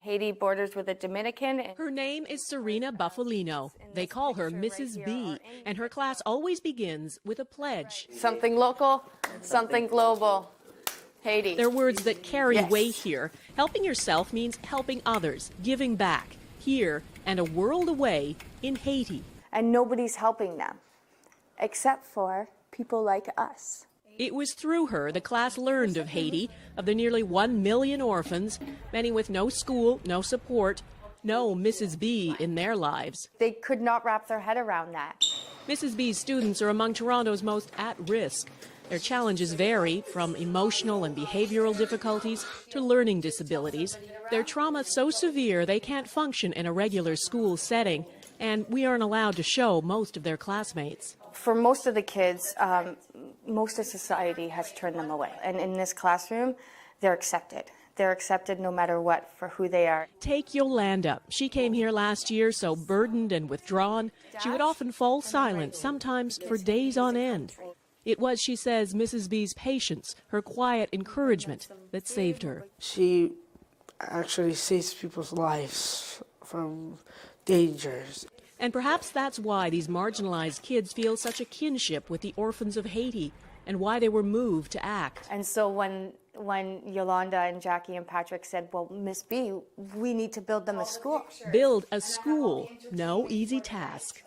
Haiti borders with the Dominican. Her name is Serena Buffalino. They call her Mrs. B, and her class always begins with a pledge. Something local, something global. Haiti. They're words that carry weight here. Helping yourself means helping others, giving back, here and a world away in Haiti. And nobody's helping them, except for people like us. It was through her the class learned of Haiti, of the nearly 1 million orphans, many with no school, no support, no Mrs. B in their lives. They could not wrap their head around that. Mrs. B's students are among Toronto's most at risk. Their challenges vary from emotional and behavioral difficulties to learning disabilities. Their trauma is so severe they can't function in a regular school setting, and we aren't allowed to show most of their classmates. For most of the kids, most of society has turned them away. And in this classroom, they're accepted. They're accepted no matter what for who they are. Take Yolanda. She came here last year so burdened and withdrawn, she would often fall silent, sometimes for days on end. It was, she says, Mrs. B's patience, her quiet encouragement, that saved her. She actually saves people's lives from dangers. And perhaps that's why these marginalized kids feel such a kinship with the orphans of Haiti, and why they were moved to act. And so when Yolanda and Jackie and Patrick said, well, Miss B, we need to build them a school. Build a school. No easy task.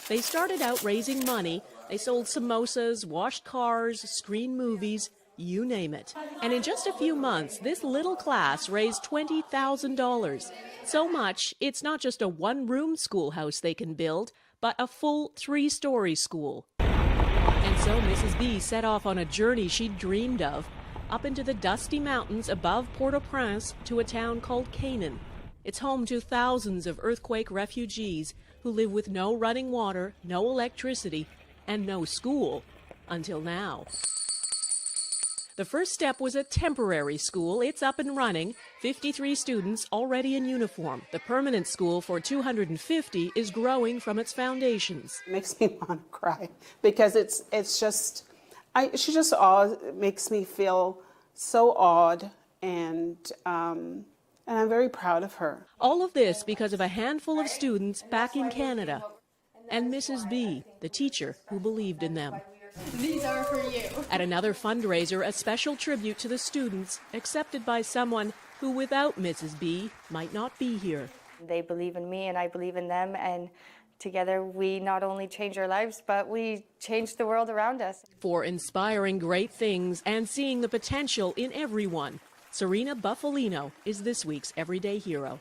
They started out raising money. They sold samosas, washed cars, screened movies, you name it. And in just a few months, this little class raised $20,000. So much, it's not just a one-room schoolhouse they can build, but a full 3-story school. And so Mrs. B set off on a journey she'd dreamed of, up into the dusty mountains above Port-au-Prince to a town called Canaan. It's home to thousands of earthquake refugees who live with no running water, no electricity, and no school, until now. The first step was a temporary school. It's up and running. 53 students already in uniform. The permanent school for 250 is growing from its foundations. It makes me want to cry because she just makes me feel so awed, and I'm very proud of her. All of this because of a handful of students back in Canada and Mrs. B, the teacher who believed in them. These are for you. At another fundraiser, a special tribute to the students, accepted by someone who, without Mrs. B, might not be here. They believe in me and I believe in them, and together we not only change our lives, but we change the world around us. For inspiring great things and seeing the potential in everyone, Serena Buffalino is this week's Everyday Hero.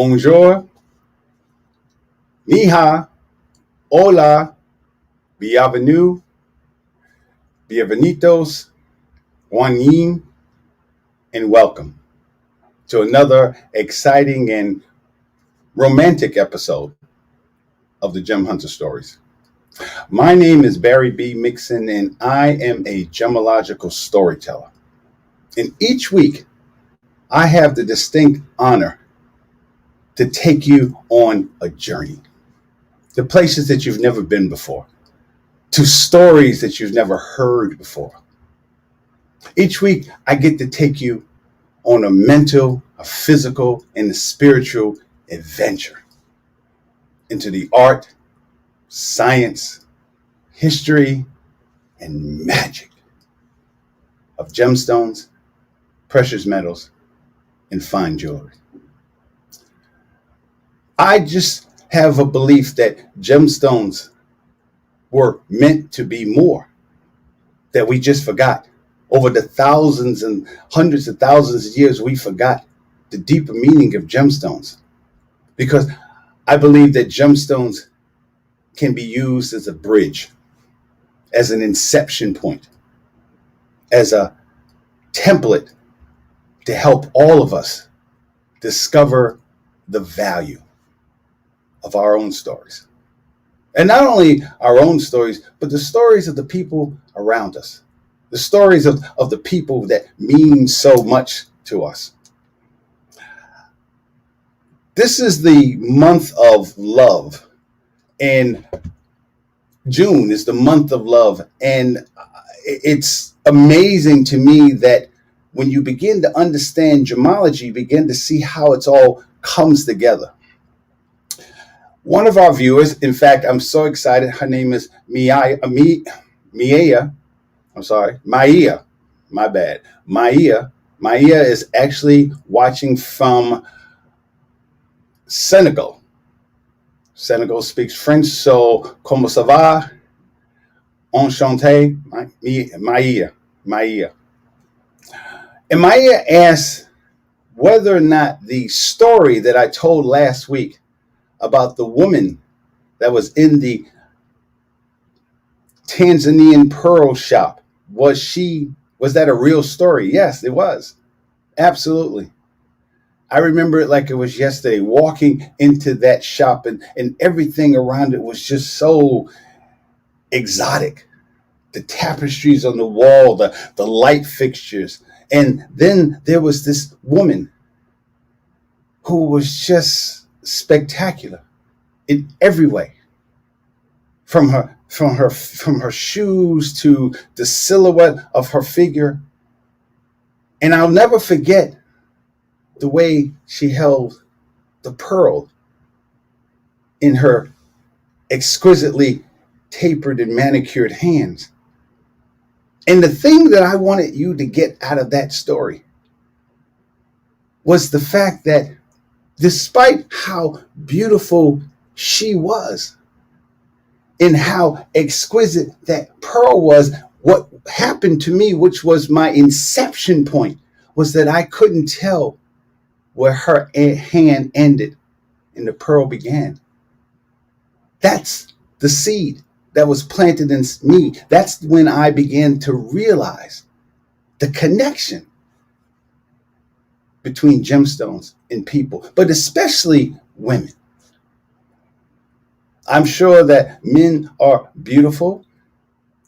bonjour, ni hao, hola, bienvenue, bienvenidos, Guan Yin, and welcome to another exciting and romantic episode of the Gem Hunter Stories. My name is Barry B. Mixon, and I am a Gemmological Storyteller. And each week, I have the distinct honor to take you on a journey to places that you've never been before, to stories that you've never heard before. Each week, I get to take you on a mental, a physical, and a spiritual adventure into the art, science, history, and magic of gemstones, precious metals, and fine jewelry. I just have a belief that gemstones were meant to be more, that we just forgot. Over the thousands and hundreds of thousands of years, we forgot the deeper meaning of gemstones. Because I believe that gemstones can be used as a bridge, as an inception point, as a template to help all of us discover the value of our own stories. And not only our own stories, but the stories of the people around us, the stories of the people that mean so much to us. This is the month of love, and June is the month of love. And it's amazing to me that when you begin to understand gemology, you begin to see how it's all comes together. One of our viewers, in fact, I'm so excited. Her name is Maia. My bad. Maia is actually watching from Senegal. Senegal speaks French, so comment ça va? Enchanté, Maia. And Maia asked whether or not the story that I told last week about the woman that was in the Tanzanian pearl shop, was that a real story? Yes, it was. Absolutely. I remember it like it was yesterday, walking into that shop, and everything around it was just so exotic. The tapestries on the wall, the light fixtures. And then there was this woman who was just spectacular in every way, from her shoes to the silhouette of her figure. And I'll never forget the way she held the pearl in her exquisitely tapered and manicured hands. And the thing that I wanted you to get out of that story was the fact that despite how beautiful she was and how exquisite that pearl was, what happened to me, which was my inception point, was that I couldn't tell where her hand ended and the pearl began. That's the seed that was planted in me. That's when I began to realize the connection between gemstones and people, but especially women. I'm sure that men are beautiful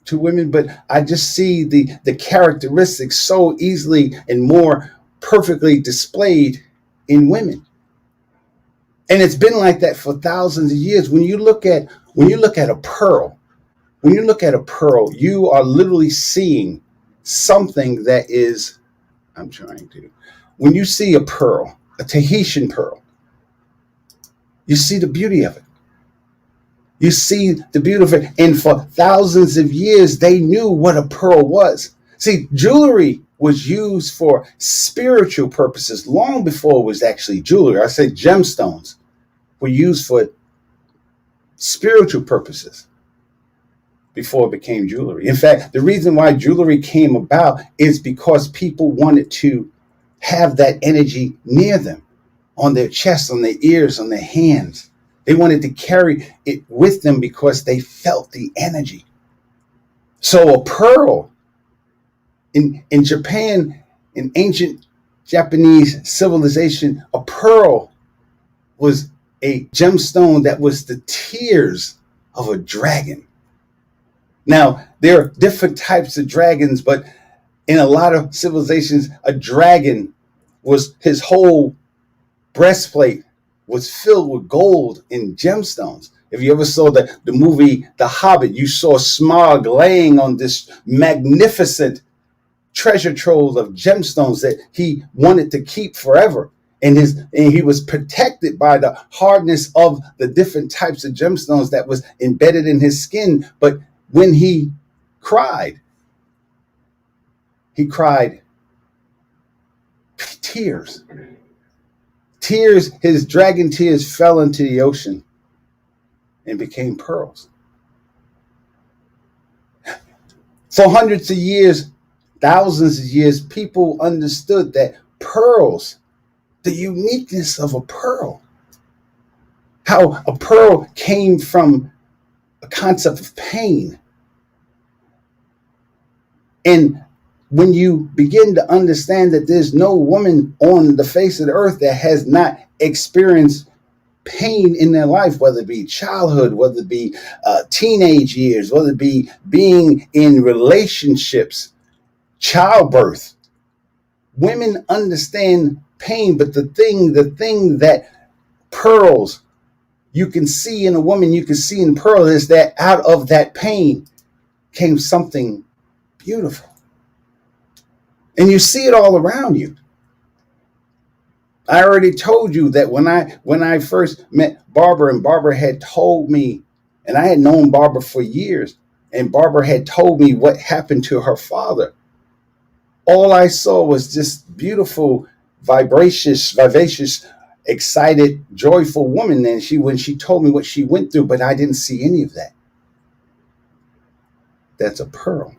to women, but I just see the characteristics so easily and more perfectly displayed in women. And it's been like that for thousands of years. When you look at a pearl, you are literally seeing something that is, when you see a pearl, a Tahitian pearl, you see the beauty of it. You see the beauty of it. And for thousands of years, they knew what a pearl was. See, jewelry was used for spiritual purposes long before it was actually jewelry. I said gemstones were used for spiritual purposes before it became jewelry. In fact, the reason why jewelry came about is because people wanted to have that energy near them. on their chest, on their ears, on their hands. They wanted to carry it with them because they felt the energy. So a pearl in Japan, in ancient Japanese civilization, a pearl was a gemstone that was the tears of a dragon. Now, there are different types of dragons, but in a lot of civilizations, a dragon was his whole breastplate was filled with gold and gemstones. If you ever saw the movie The Hobbit, you saw Smaug laying on this magnificent treasure trove of gemstones that he wanted to keep forever. And he was protected by the hardness of the different types of gemstones that was embedded in his skin. But when he cried tears. Tears, his dragon tears fell into the ocean and became pearls. For hundreds of years, thousands of years, people understood that pearls, the uniqueness of a pearl, how a pearl came from a concept of pain. And when you begin to understand that there's no woman on the face of the earth that has not experienced pain in their life, whether it be childhood, whether it be teenage years, whether it be being in relationships, childbirth, women understand pain. But the thing that pearls, you can see in a woman, you can see in pearl, is that out of that pain came something beautiful. And you see it all around you. I already told you that when I first met Barbara, and Barbara had told me, and I had known Barbara for years, and Barbara had told me what happened to her father. All I saw was this beautiful, vivacious, excited, joyful woman. And when she told me what she went through, but I didn't see any of that. That's a pearl.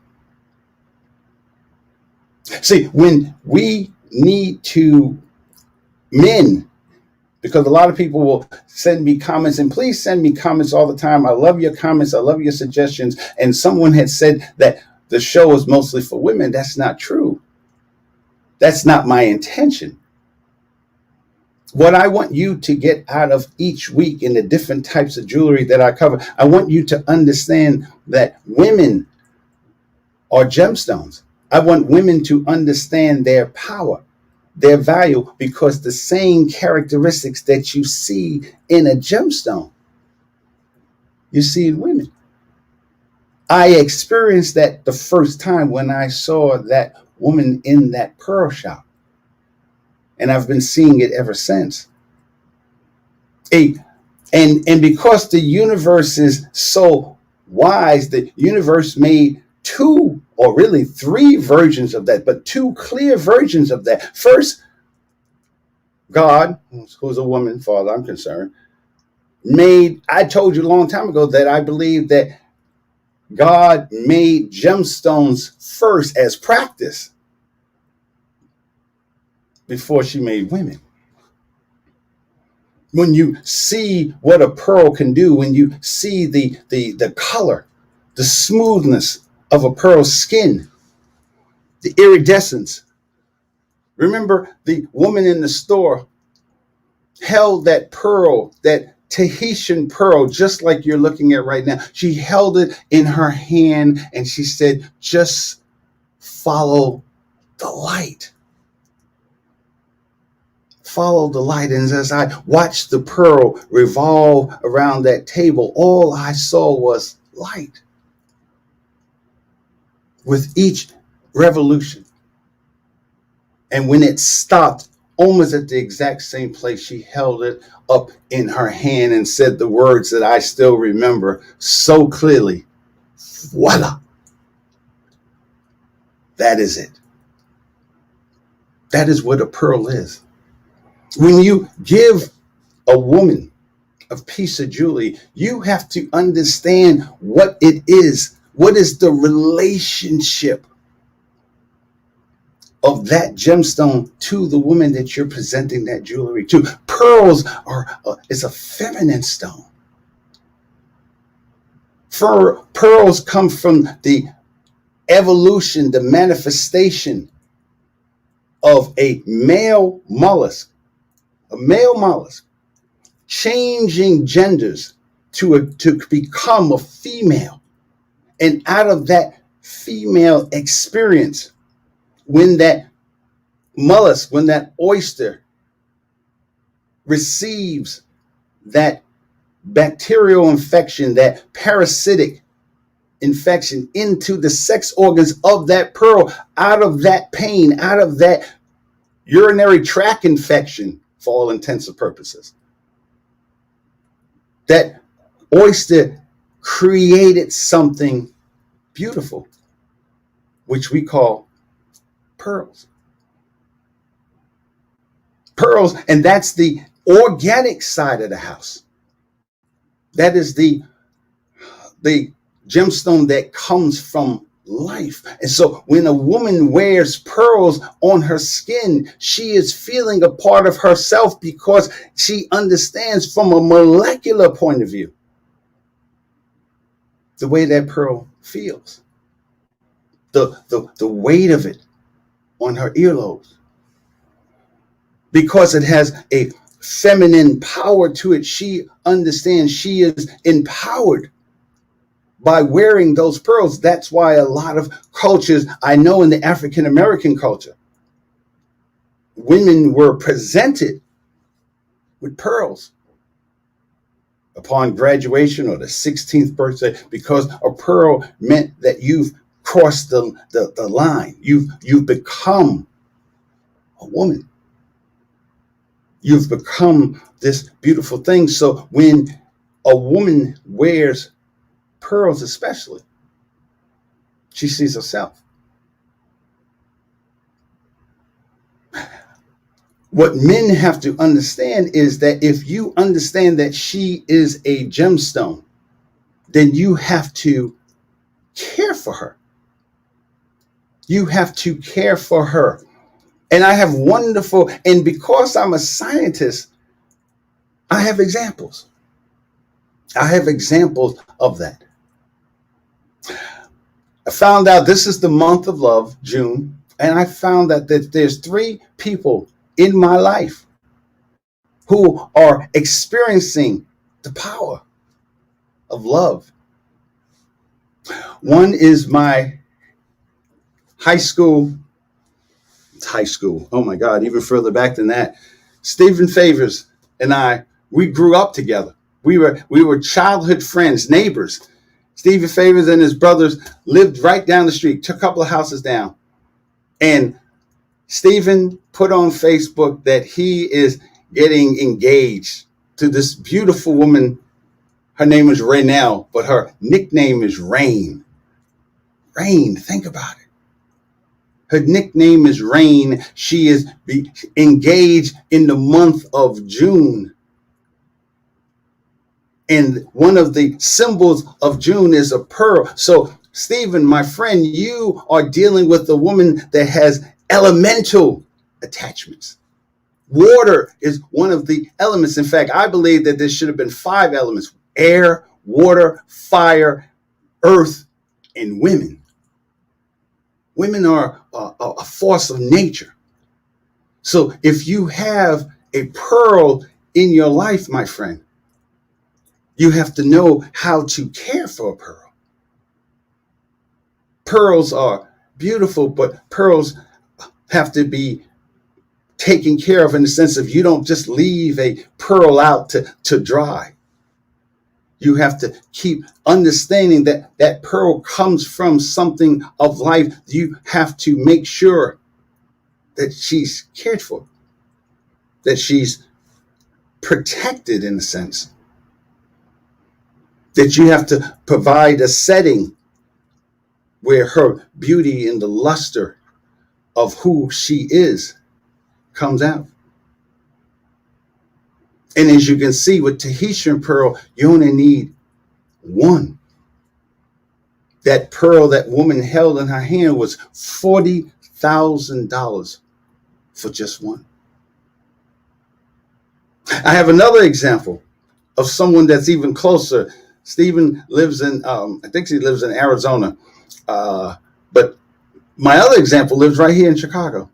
See, when we need to, men, because a lot of people will send me comments, and please send me comments all the time. I love your comments. I love your suggestions. And someone had said that the show is mostly for women. That's not true. That's not my intention. What I want you to get out of each week in the different types of jewelry that I cover, I want you to understand that women are gemstones. I want women to understand their power, their value, because the same characteristics that you see in a gemstone, you see in women. I experienced that the first time when I saw that woman in that pearl shop. And I've been seeing it ever since. And because the universe is so wise, the universe made two, or really three versions of that, but two clear versions of that. First, God, who's a woman, as far as I'm concerned, I told you a long time ago that I believe that God made gemstones first as practice before she made women. When you see what a pearl can do, when you see the color, the smoothness of a pearl's skin, the iridescence. Remember, the woman in the store held that pearl, that Tahitian pearl, just like you're looking at right now. She held it in her hand and she said, just follow the light. Follow the light. And as I watched the pearl revolve around that table, all I saw was light. With each revolution. And when it stopped, almost at the exact same place, she held it up in her hand and said the words that I still remember so clearly. Voila. That is it. That is what a pearl is. When you give a woman a piece of jewelry, you have to understand what it is. What is the relationship of that gemstone to the woman that you're presenting that jewelry to. Pearls are it's a feminine stone. Pearls come from the evolution, the manifestation of a male mollusk changing genders to become a female. And out of that female experience, when that mollusk, when that oyster receives that bacterial infection, that parasitic infection into the sex organs of that pearl, out of that pain, out of that urinary tract infection, for all intents and purposes, that oyster created something beautiful, which we call pearls. Pearls, and that's the organic side of the house. That is the gemstone that comes from life. And so when a woman wears pearls on her skin, she is feeling a part of herself because she understands from a molecular point of view the way that pearl feels, the weight of it on her earlobes, because it has a feminine power to it. She understands she is empowered by wearing those pearls. That's why a lot of cultures, I know in the African American culture, women were presented with pearls upon graduation or the 16th birthday, because a pearl meant that you've crossed the line. You've become a woman. You've become this beautiful thing. So when a woman wears pearls, especially, she sees herself. What men have to understand is that if you understand that she is a gemstone, then you have to care for her. You have to care for her. And I have wonderful, and because I'm a scientist, I have examples. I have examples of that. I found out this is the month of love, June, and I found that there's 3 people in my life who are experiencing the power of love. One is my high school, oh my God, even further back than that. Stephen Favors and I, we grew up together. We were childhood friends, neighbors. Stephen Favors and his brothers lived right down the street, took a couple of houses down. And Stephen put on Facebook that he is getting engaged to this beautiful woman. Her name is Raynell, but her nickname is Rain. Rain, think about it. Her nickname is Rain. She is engaged in the month of June. And one of the symbols of June is a pearl. So, Stephen, my friend, you are dealing with a woman that has elemental attachments. Water is one of the elements. In fact, I believe that there should have been 5 elements: air, water, fire, earth, and women. Women are a force of nature. So if you have a pearl in your life, my friend, you have to know how to care for a pearl. Pearls are beautiful, but pearls have to be taken care of in the sense of you don't just leave a pearl out to dry. You have to keep understanding that that pearl comes from something of life. You have to make sure that she's cared for, that she's protected in a sense, that you have to provide a setting where her beauty and the luster of who she is comes out. And as you can see with Tahitian pearl, you only need one. That pearl that woman held in her hand was $100,000 for just one. I have another example of someone that's even closer. Stephen lives in, I think he lives in Arizona. But my other example lives right here in Chicago.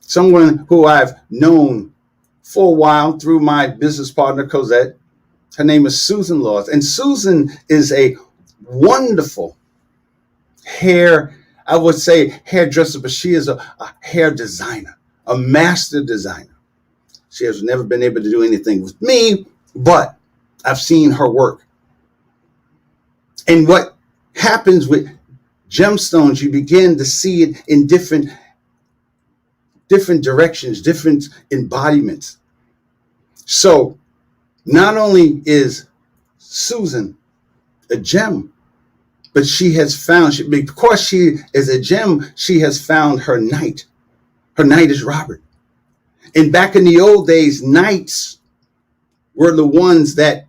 Someone who I've known for a while through my business partner, Cosette. Her name is Susan Laws. And Susan is a wonderful I would say hairdresser, but she is a hair designer, a master designer. She has never been able to do anything with me, but I've seen her work. And what happens with gemstones, you begin to see it in different directions, different embodiments. So not only is Susan a gem, but she has found, because she is a gem, she has found her knight. Her knight is Robert. And back in the old days, knights were the ones that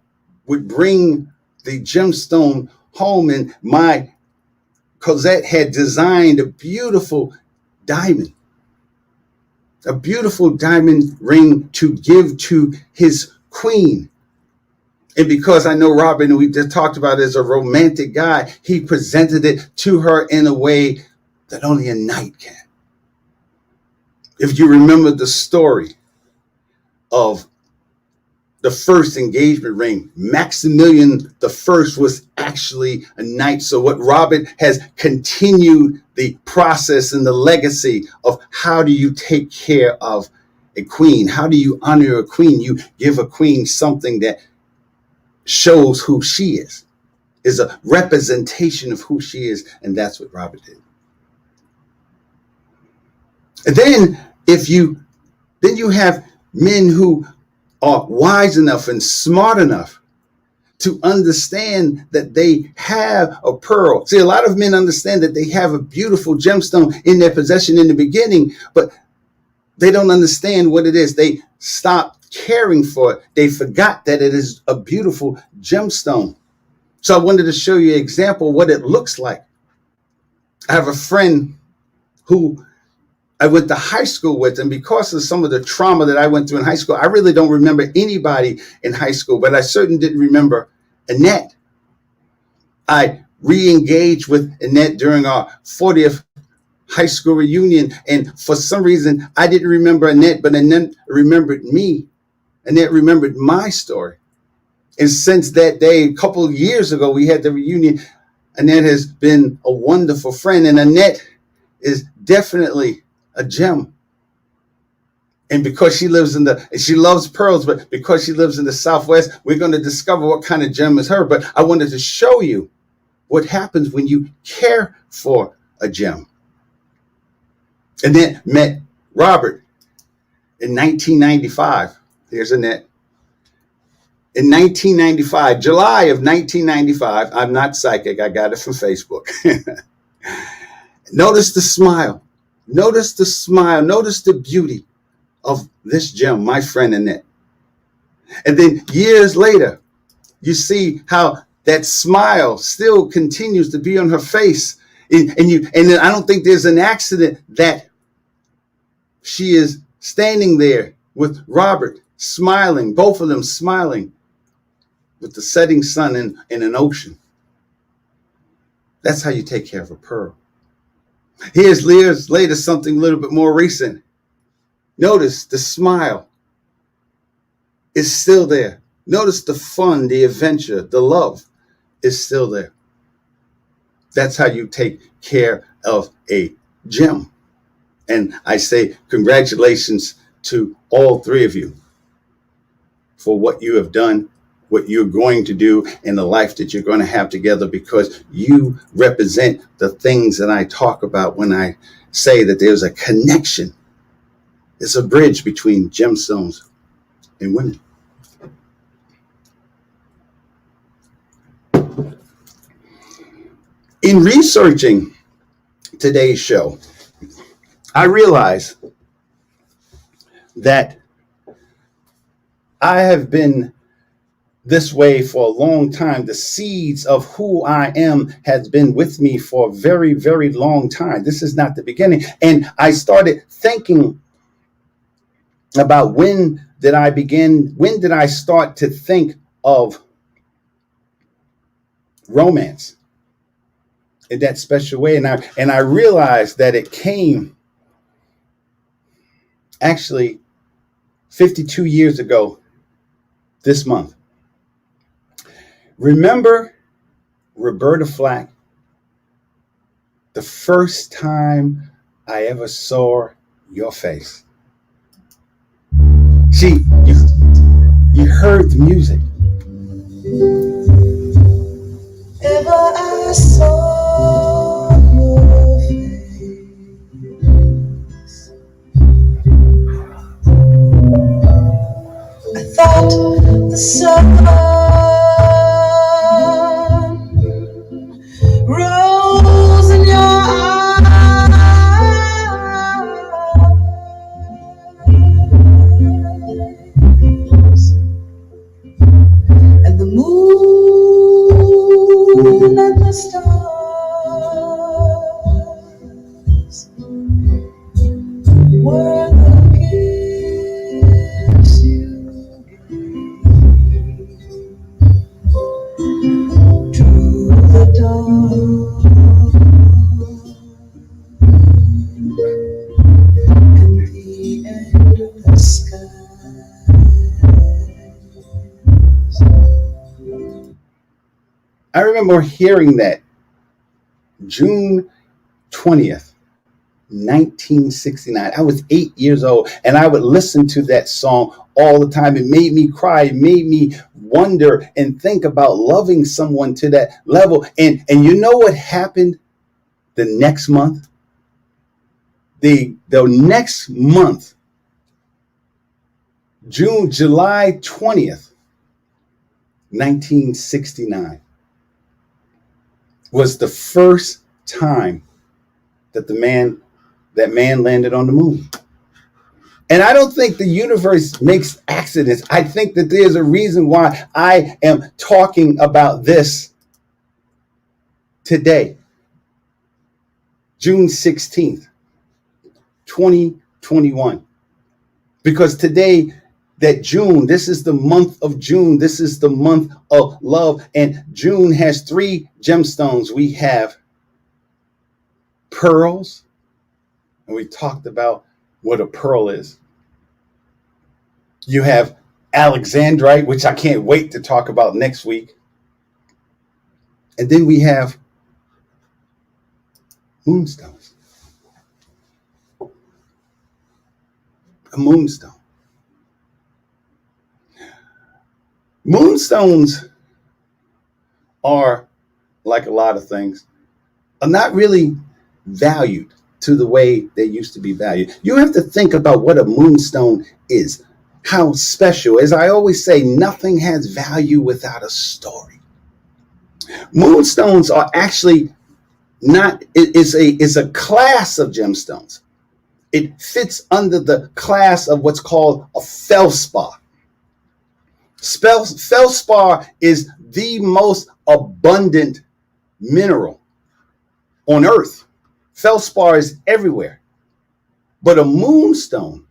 would bring the gemstone home. And my Cosette had designed a beautiful diamond ring to give to his queen. And because I know Robin, and we just talked about it, as a romantic guy, he presented it to her in a way that only a knight can. If you remember the story of the first engagement ring, Maximilian the First was actually a knight. So what Robin has continued the process and the legacy of how do you take care of a queen? How do you honor a queen? You give a queen something that shows who she is a representation of who she is. And that's what Robert did. And then you have men who are wise enough and smart enough to understand that they have a pearl. See, a lot of men understand that they have a beautiful gemstone in their possession in the beginning, but they don't understand what it is. They stop caring for it. They forgot that it is a beautiful gemstone. So I wanted to show you an example of what it looks like. I have a friend who I went to high school with, and because of some of the trauma that I went through in high school, I really don't remember anybody in high school, but I certainly didn't remember Annette. I re-engaged with Annette during our 40th high school reunion, and for some reason, I didn't remember Annette, but Annette remembered me. Annette remembered my story. And since that day, a couple of years ago, we had the reunion. Annette has been a wonderful friend, and Annette is definitely a gem. And because she loves pearls, but because she lives in the Southwest, we're going to discover what kind of gem is her. But I wanted to show you what happens when you care for a gem. And then met Robert in 1995. Here's Annette. In 1995, July of 1995, I'm not psychic. I got it from Facebook. Notice the smile. Notice the smile. Notice the beauty of this gem, my friend Annette. And then years later, you see how that smile still continues to be on her face. And then I don't think there's an accident that she is standing there with Robert, smiling, both of them smiling, with the setting sun in an ocean. That's how you take care of a pearl. Here's years later, something a little bit more recent. Notice the smile is still there. Notice the fun, the adventure, the love is still there. That's how you take care of a gem. And I say congratulations to all three of you for what you have done, what you're going to do, and the life that you're going to have together, because you represent the things that I talk about when I say that there's a connection. It's a bridge between gemstones and women. In researching today's show, I realized that I have been this way for a long time. The seeds of who I am has been with me for a very, very long time. This is not the beginning. And I started thinking about when did I start to think of romance in that special way. And I realized that it came actually 52 years ago this month. Remember Roberta Flack? The first time I ever saw your face. See, you heard the music. Ever I saw your face, I thought the sun rose in your eyes, and the moon and the stars were the gifts you gave to the dawn and the end of the skies. I remember hearing that June 20th, 1969. I was 8 years old, and I would listen to that song all the time. It made me cry. It made me wonder and think about loving someone to that level. And you know what happened the next month? The next month, July 20th, 1969. Was the first time that man landed on the moon. And I don't think the universe makes accidents. I think that there's a reason why I am talking about this today. June 16th, 2021. Because today, this is the month of June. This is the month of love. And June has 3 gemstones. We have pearls, and we talked about what a pearl is. You have alexandrite, which I can't wait to talk about next week. And then we have moonstones. A moonstone. Moonstones are, like a lot of things, are not really valued to the way they used to be valued. You have to think about what a moonstone is, how special. As I always say, nothing has value without a story. Moonstones are actually not, it's a class of gemstones. It fits under the class of what's called a feldspar. Feldspar is the most abundant mineral on Earth. Feldspar is everywhere. But a moonstone,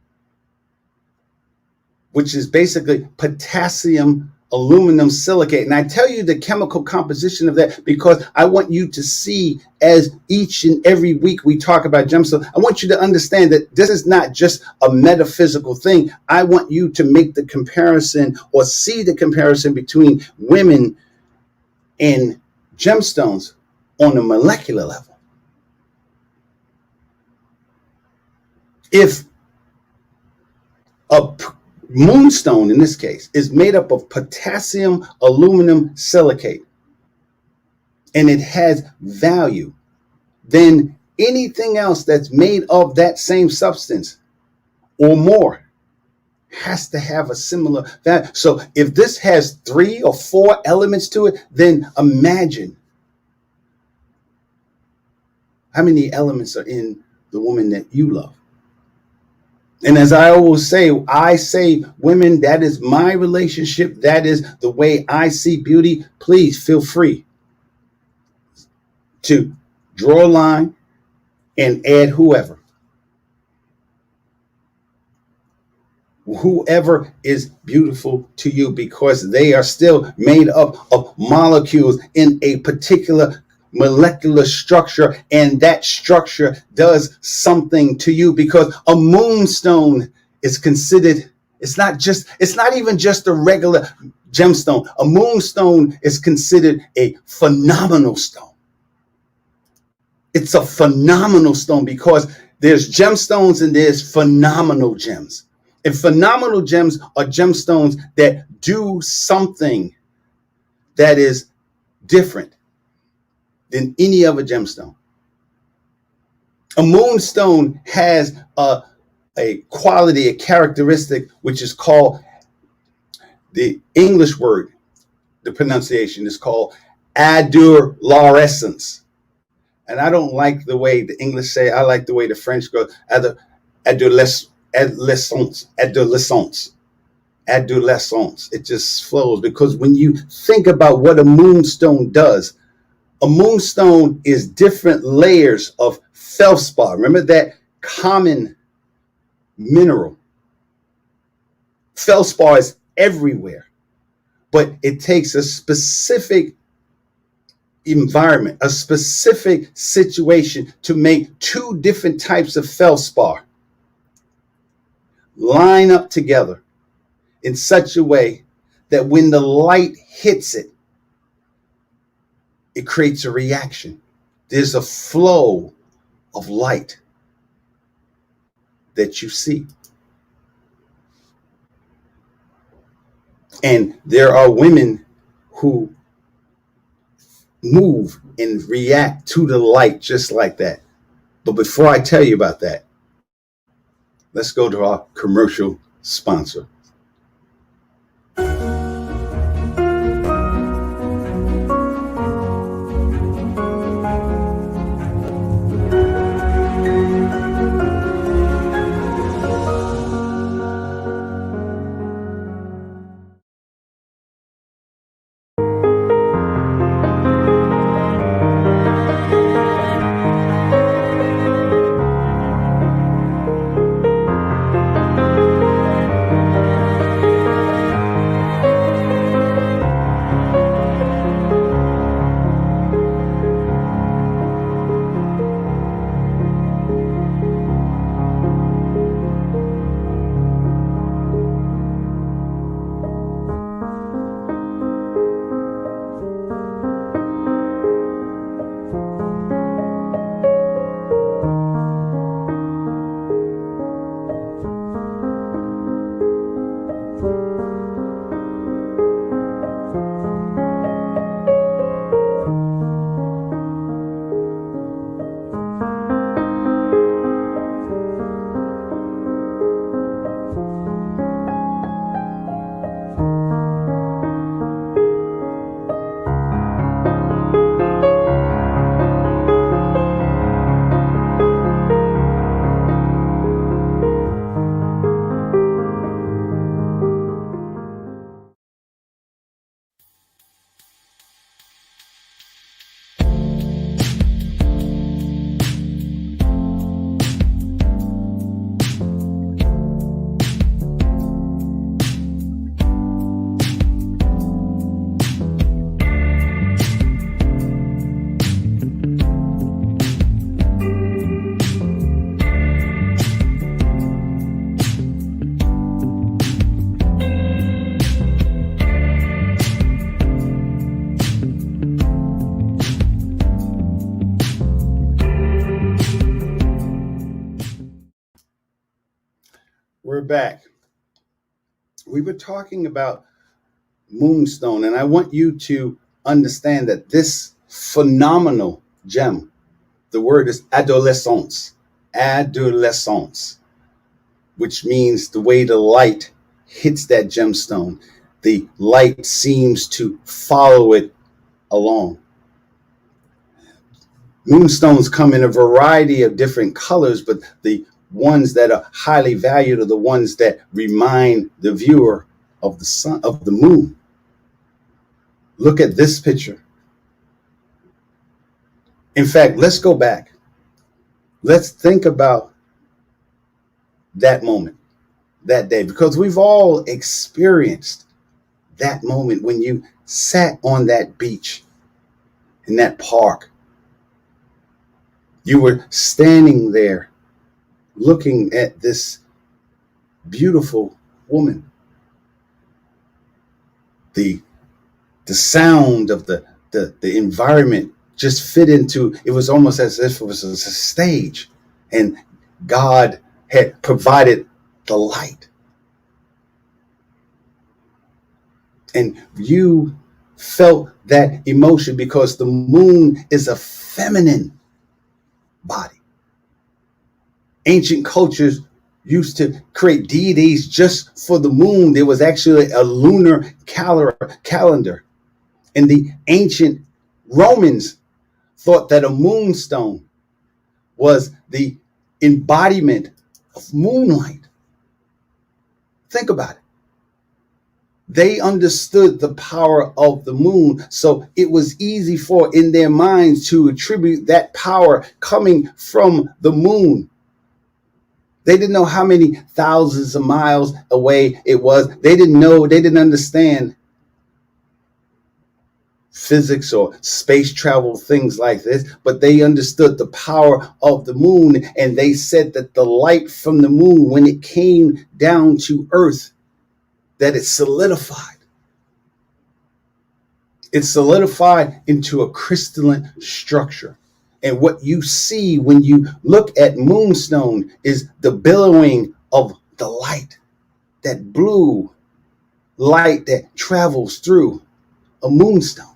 which is basically potassium aluminum silicate. And I tell you the chemical composition of that because I want you to see, as each and every week we talk about gemstones, I want you to understand that this is not just a metaphysical thing. I want you to make the comparison or see the comparison between women and gemstones on a molecular level. If a moonstone, in this case, is made up of potassium aluminum silicate, and it has value, then anything else that's made of that same substance or more has to have a similar value. So if this has 3 or 4 elements to it, then imagine how many elements are in the woman that you love. And as I say, women, that is my relationship. That is the way I see beauty. Please feel free to draw a line and add whoever is beautiful to you, because they are still made up of molecules in a particular molecular structure, and that structure does something to you. Because a moonstone is considered, it's not even just a regular gemstone. A moonstone is considered a phenomenal stone. It's a phenomenal stone because there's gemstones and there's phenomenal gems. And phenomenal gems are gemstones that do something that is different than any other gemstone. A moonstone has a quality, a characteristic, which is called, the English word, the pronunciation is called adolescence. And I don't like the way the English say, I like the way the French go, adolescence. It just flows, because when you think about what a moonstone does, a moonstone is different layers of feldspar. Remember that common mineral. Feldspar is everywhere, but it takes a specific environment, a specific situation to make two different types of feldspar line up together in such a way that when the light hits it, it creates a reaction. There's a flow of light that you see. And there are women who move and react to the light just like that. But before I tell you about that, let's go to our commercial sponsor. We're back. We were talking about moonstone, and I want you to understand that this phenomenal gem, the word is adolescence, which means the way the light hits that gemstone, the light seems to follow it along. Moonstones come in a variety of different colors, but the ones that are highly valued are the ones that remind the viewer of the sun, of the moon. Look at this picture. In fact, let's go back. Let's think about that moment, that day, because we've all experienced that moment when you sat on that beach in that park. You were standing there looking at this beautiful woman. The sound of the environment just fit into, it was almost as if it was a stage, and God had provided the light. And you felt that emotion because the moon is a feminine body. Ancient cultures used to create deities just for the moon. There was actually a lunar calendar. And the ancient Romans thought that a moonstone was the embodiment of moonlight. Think about it. They understood the power of the moon, so it was easy for in their minds to attribute that power coming from the moon. They didn't know how many thousands of miles away it was. They didn't understand physics or space travel, things like this, but they understood the power of the moon. And they said that the light from the moon, when it came down to earth, that it solidified. It solidified into a crystalline structure. And what you see when you look at moonstone is the billowing of the light, that blue light that travels through a moonstone.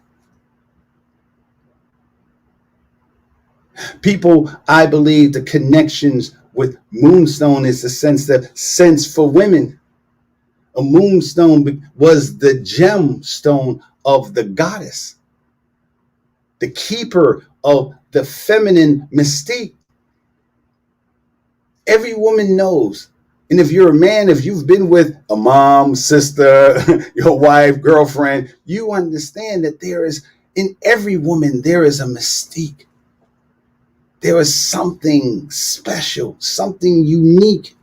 People, I believe the connections with moonstone is the sense for women. A moonstone was the gemstone of the goddess, the keeper of the feminine mystique. Every woman knows. And if you're a man, if you've been with a mom, sister, your wife, girlfriend, you understand that in every woman, there is a mystique. There is something special, something unique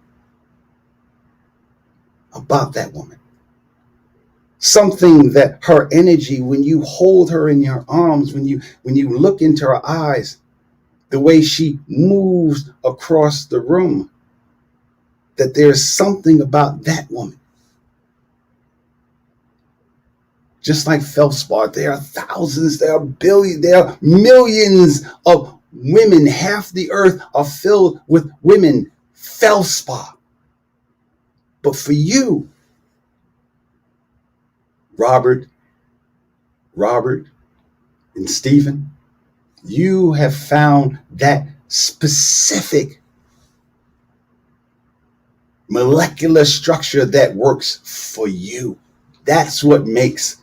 about that woman. Something that her energy, when you hold her in your arms, when you look into her eyes, the way she moves across the room, that there's something about that woman. Just like feldspar, there are thousands, there are billions, there are millions of women. Half the earth are filled with women, feldspar. But for you, Robert, and Stephen, you have found that specific molecular structure that works for you. That's what makes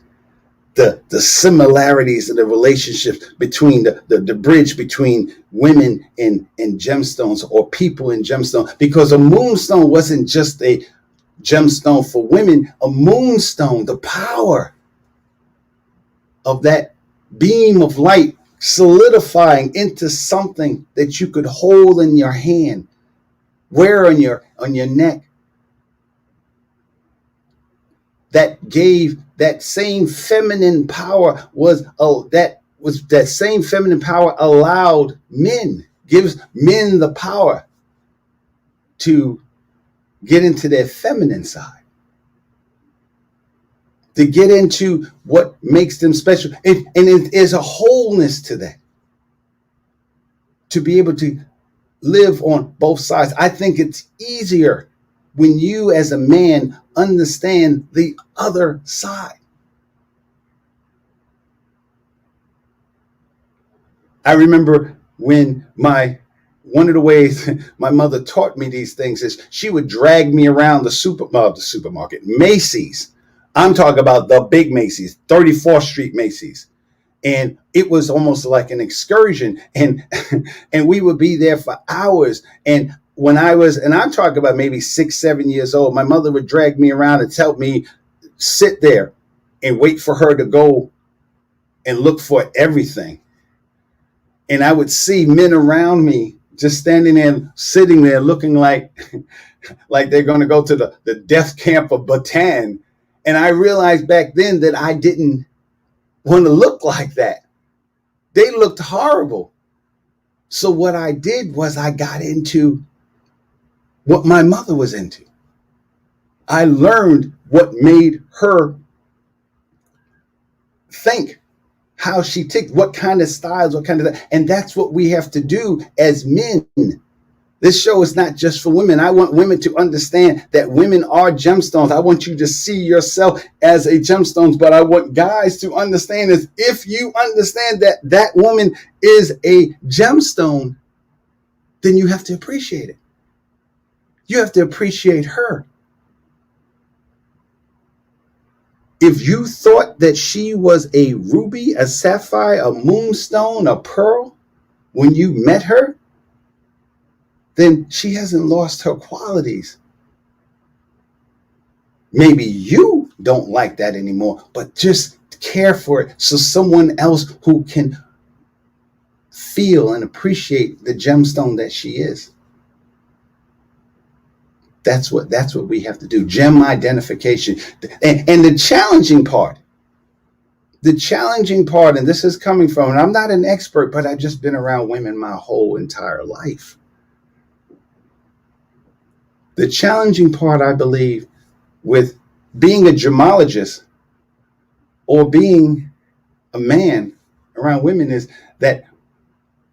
the similarities and the relationships between the bridge between women and gemstones, or people in gemstone. Because a moonstone wasn't just a gemstone for women. A moonstone, the power of that beam of light solidifying into something that you could hold in your hand, wear on your neck, that gave that same feminine power that same feminine power allowed men, gives men the power to get into their feminine side, to get into what makes them special. And it is a wholeness to that, to be able to live on both sides. I think it's easier when you as a man understand the other side. I remember when one of the ways my mother taught me these things is she would drag me around the supermarket, Macy's. I'm talking about the big Macy's, 34th Street Macy's. And it was almost like an excursion. And we would be there for hours. And when I was, and I'm talking about maybe 6, 7 years old, my mother would drag me around and tell me, sit there and wait for her to go and look for everything. And I would see men around me just standing there, sitting there looking like they're going to go to the death camp of Bataan. And I realized back then that I didn't want to look like that. They looked horrible. So what I did was I got into what my mother was into. I learned what made her think, how she ticked, what kind of styles, what kind of, and that's what we have to do as men. This show is not just for women. I want women to understand that women are gemstones. I want you to see yourself as a gemstone, but I want guys to understand is if you understand that that woman is a gemstone, then you have to appreciate it. You have to appreciate her. If you thought that she was a ruby, a sapphire, a moonstone, a pearl when you met her, then she hasn't lost her qualities. Maybe you don't like that anymore, but just care for it so someone else who can feel and appreciate the gemstone that she is. That's what we have to do. Gem identification. And the challenging part, and this is coming from, and I'm not an expert, but I've just been around women my whole entire life. The challenging part, I believe, with being a gemologist or being a man around women is that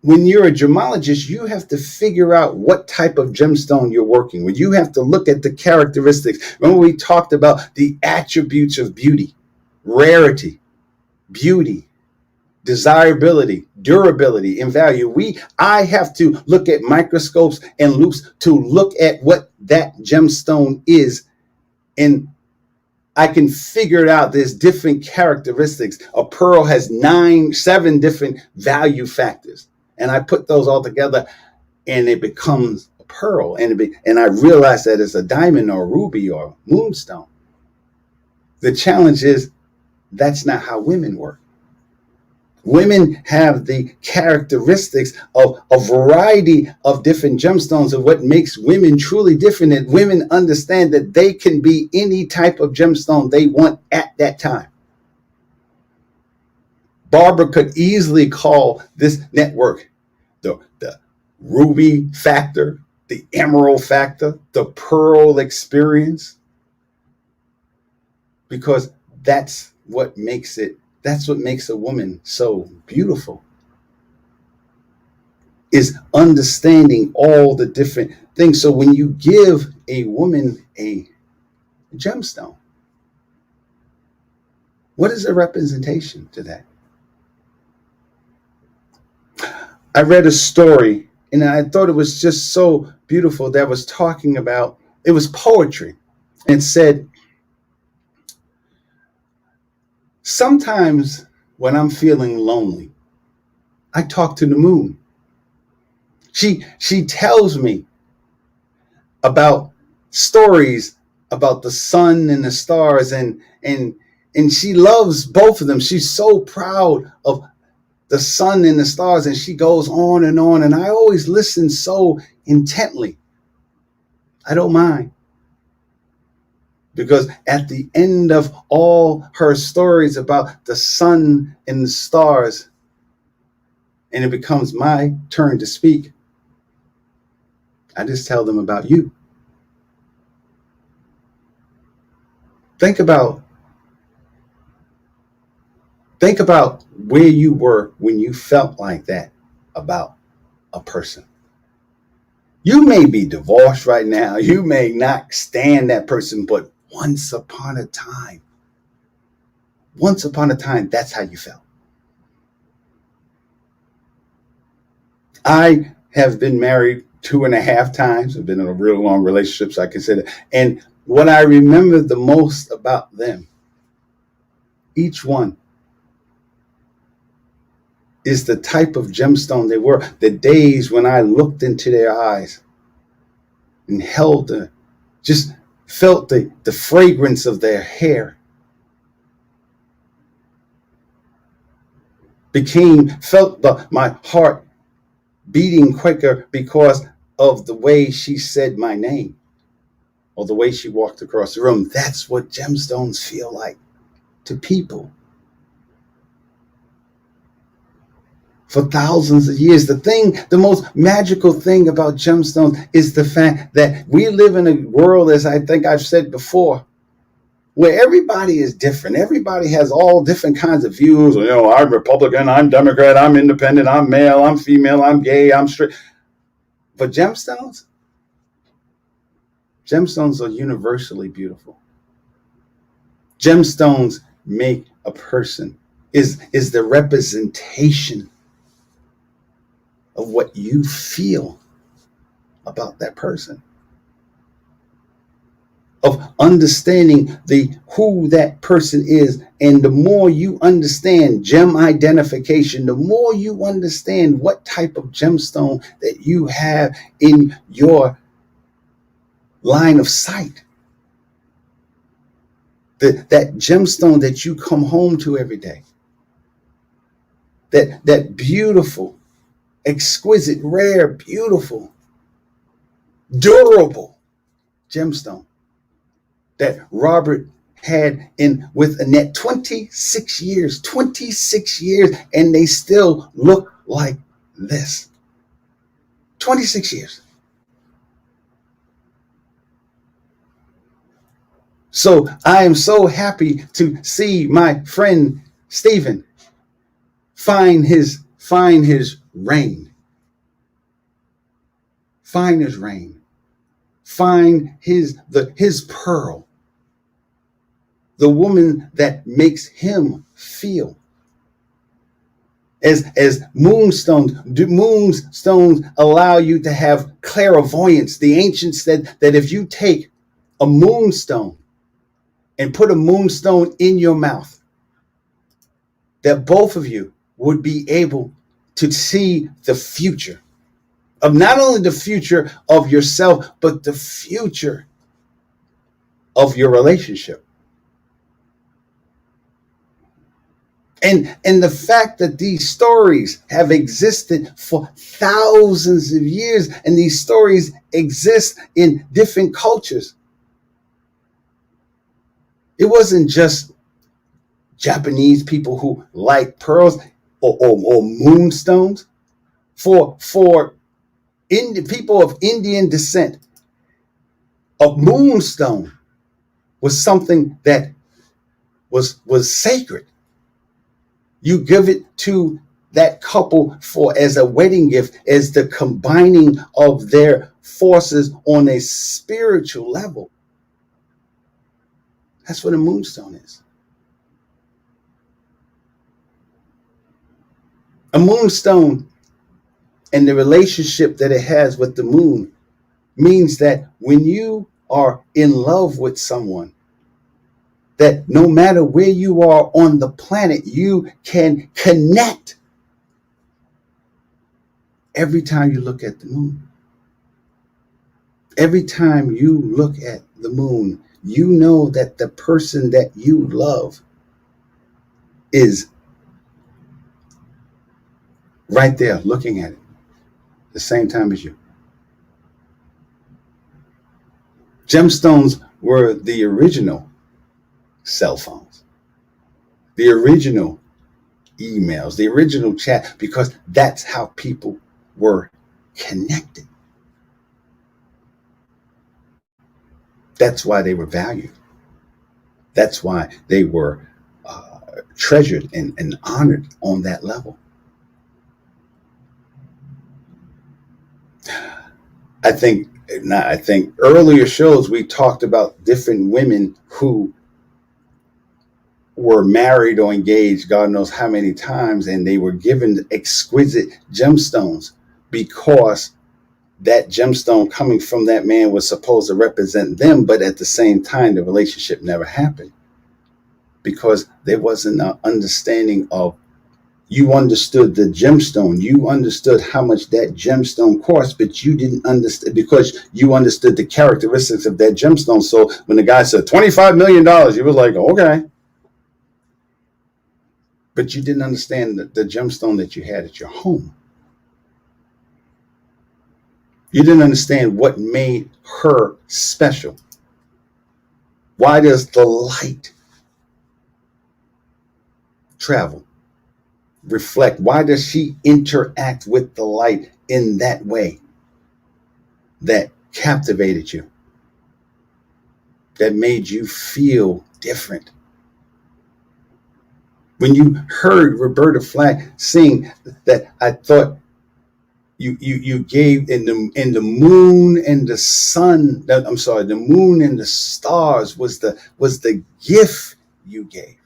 when you're a gemologist, you have to figure out what type of gemstone you're working with. You have to look at the characteristics. Remember, we talked about the attributes of beauty, rarity, beauty, desirability, durability, and value. I have to look at microscopes and loupes to look at what that gemstone is, and I can figure it out. There's different characteristics. A pearl has 7 different value factors. And I put those all together and it becomes a pearl. And I realize that it's a diamond or a ruby or a moonstone. The challenge is that's not how women work. Women have the characteristics of a variety of different gemstones of what makes women truly different. And women understand that they can be any type of gemstone they want at that time. Barbara could easily call this network the ruby factor, the emerald factor, the pearl experience, because that's what makes a woman so beautiful, is understanding all the different things. So when you give a woman a gemstone, what is a representation to that? I read a story and I thought it was just so beautiful that was talking about, it was poetry, and said, sometimes when I'm feeling lonely, I talk to the moon. She tells me about stories about the sun and the stars, and she loves both of them. She's so proud of the sun and the stars, and she goes on, and I always listen so intently. I don't mind, because at the end of all her stories about the sun and the stars, and it becomes my turn to speak, I just tell them about you. Think about where you were when you felt like that about a person. You may be divorced right now. You may not stand that person, but once upon a time, that's how you felt. I have been married 2.5 times. I've been in a real long relationship, so I consider. And what I remember the most about them, each one, is the type of gemstone they were. The days when I looked into their eyes and held just felt the fragrance of their hair. Felt my heart beating quicker because of the way she said my name or the way she walked across the room. That's what gemstones feel like to people. For thousands of years, the most magical thing about gemstones is the fact that we live in a world, as I think I've said before, where everybody is different. Everybody has all different kinds of views. I'm Republican, I'm Democrat, I'm independent, I'm male, I'm female, I'm gay, I'm straight. But gemstones are universally beautiful. Gemstones make a person, is the representation of what you feel about that person, of understanding who that person is. And the more you understand gem identification, the more you understand what type of gemstone that you have in your line of sight. That gemstone that you come home to every day. That beautiful, exquisite, rare, beautiful, durable gemstone that Robert had with Annette 26 years, and they still look like this. 26 years. So I am so happy to see my friend Stephen find his rain. Find his rain. Find his pearl. The woman that makes him feel. As moonstones allow you to have clairvoyance. The ancients said that if you take a moonstone and put a moonstone in your mouth, that both of you would be able to see the future of not only the future of yourself, but the future of your relationship. And the fact that these stories have existed for thousands of years, and these stories exist in different cultures. It wasn't just Japanese people who like pearls or moonstones. For people of Indian descent, a moonstone was something that was sacred. You give it to that couple as a wedding gift, as the combining of their forces on a spiritual level. That's what a moonstone is. A moonstone and the relationship that it has with the moon means that when you are in love with someone, that no matter where you are on the planet, you can connect every time you look at the moon. Every time you look at the moon, you know that the person that you love is right there looking at it the same time as you. Gemstones were the original cell phones, the original emails, the original chat, because that's how people were connected. That's why they were valued. That's why they were treasured and honored on that level. I think earlier shows we talked about different women who were married or engaged, God knows how many times, and they were given exquisite gemstones because that gemstone coming from that man was supposed to represent them, but at the same time, the relationship never happened because there wasn't an understanding of You understood the gemstone. You understood how much that gemstone cost, but you didn't understand because you understood the characteristics of that gemstone. So when the guy said $25 million, you was like, okay. But you didn't understand the gemstone that you had at your home. You didn't understand what made her special. Why does the light travel, reflect? Why does she interact with the light in that way that captivated you, that made you feel different? When you heard Roberta Flack sing that, I thought you gave in the moon and the sun. The moon and the stars was the gift you gave.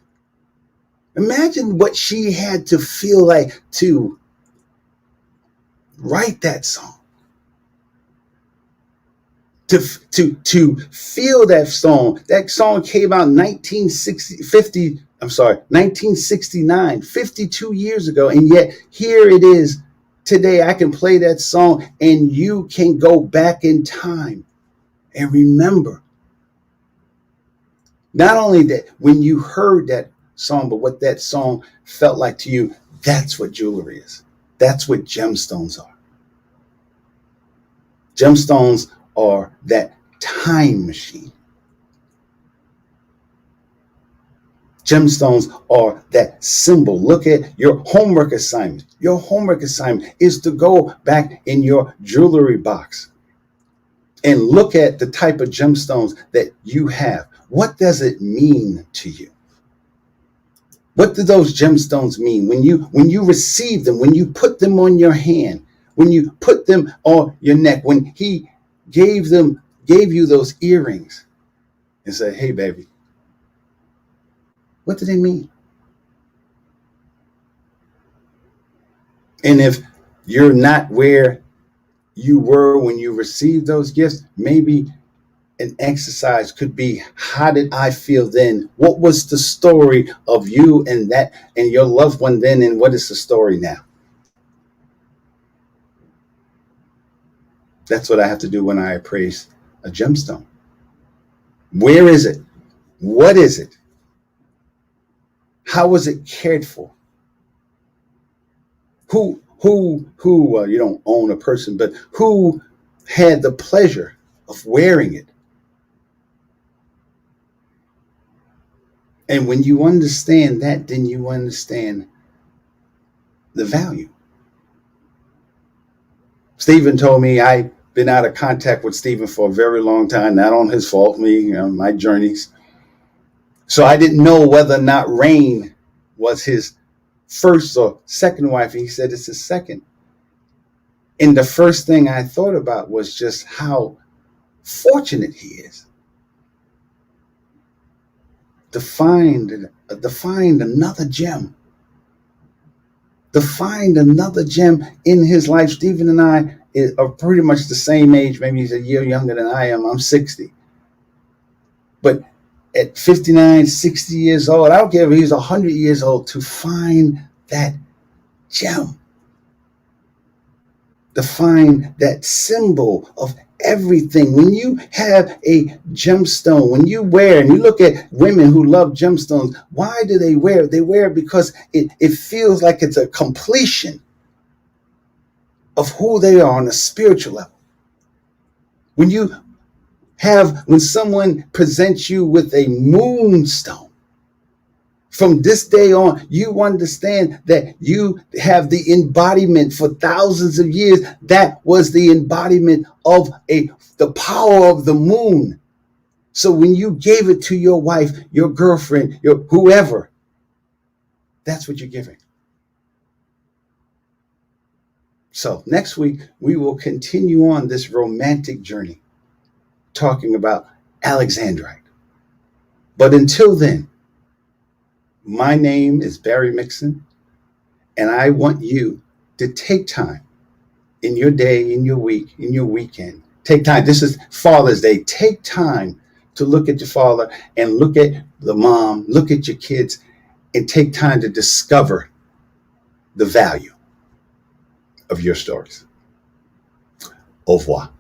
Imagine what she had to feel like to write that song. To feel that song. That song came out 1969, 52 years ago. And yet here it is today. I can play that song and you can go back in time and remember. Not only that, when you heard that song, but what that song felt like to you. That's what jewelry is. That's what gemstones are. Gemstones are that time machine. Gemstones are that symbol. Look at your homework assignment. Your homework assignment is to go back in your jewelry box and look at the type of gemstones that you have. What does it mean to you? What do those gemstones mean when you receive them, when you put them on your hand, when you put them on your neck, when he gave you those earrings and said, hey, baby, what do they mean? And if you're not where you were when you received those gifts, maybe an exercise could be, how did I feel then? What was the story of you and your loved one then? And what is the story now? That's what I have to do when I appraise a gemstone. Where is it? What is it? How was it cared for? Who, you don't own a person, but who had the pleasure of wearing it? And when you understand that, then you understand the value. Stephen told me, I've been out of contact with Stephen for a very long time, not on his fault, my journeys. So I didn't know whether or not Rain was his first or second wife. And he said it's his second. And the first thing I thought about was just how fortunate he is to find another gem. To find another gem in his life. Stephen and I are pretty much the same age. Maybe he's a year younger than I am. I'm 60. But at 59, 60 years old, I don't care if he's 100 years old, to find that gem. To find that symbol of everything. When you have a gemstone, when you wear, and you look at women who love gemstones, why do they wear it? They wear it because it feels like it's a completion of who they are on a spiritual level. When someone presents you with a moonstone, from this day on, you understand that you have the embodiment for thousands of years. That was the embodiment of the power of the moon. So when you gave it to your wife, your girlfriend, your whoever, that's what you're giving. So next week, we will continue on this romantic journey, talking about Alexandrite. But until then, my name is Barry Mixon, and I want you to take time in your day, in your week, in your weekend. Take time. This is Father's Day. Take time to look at your father and look at the mom, look at your kids, and take time to discover the value of your stories. Au revoir.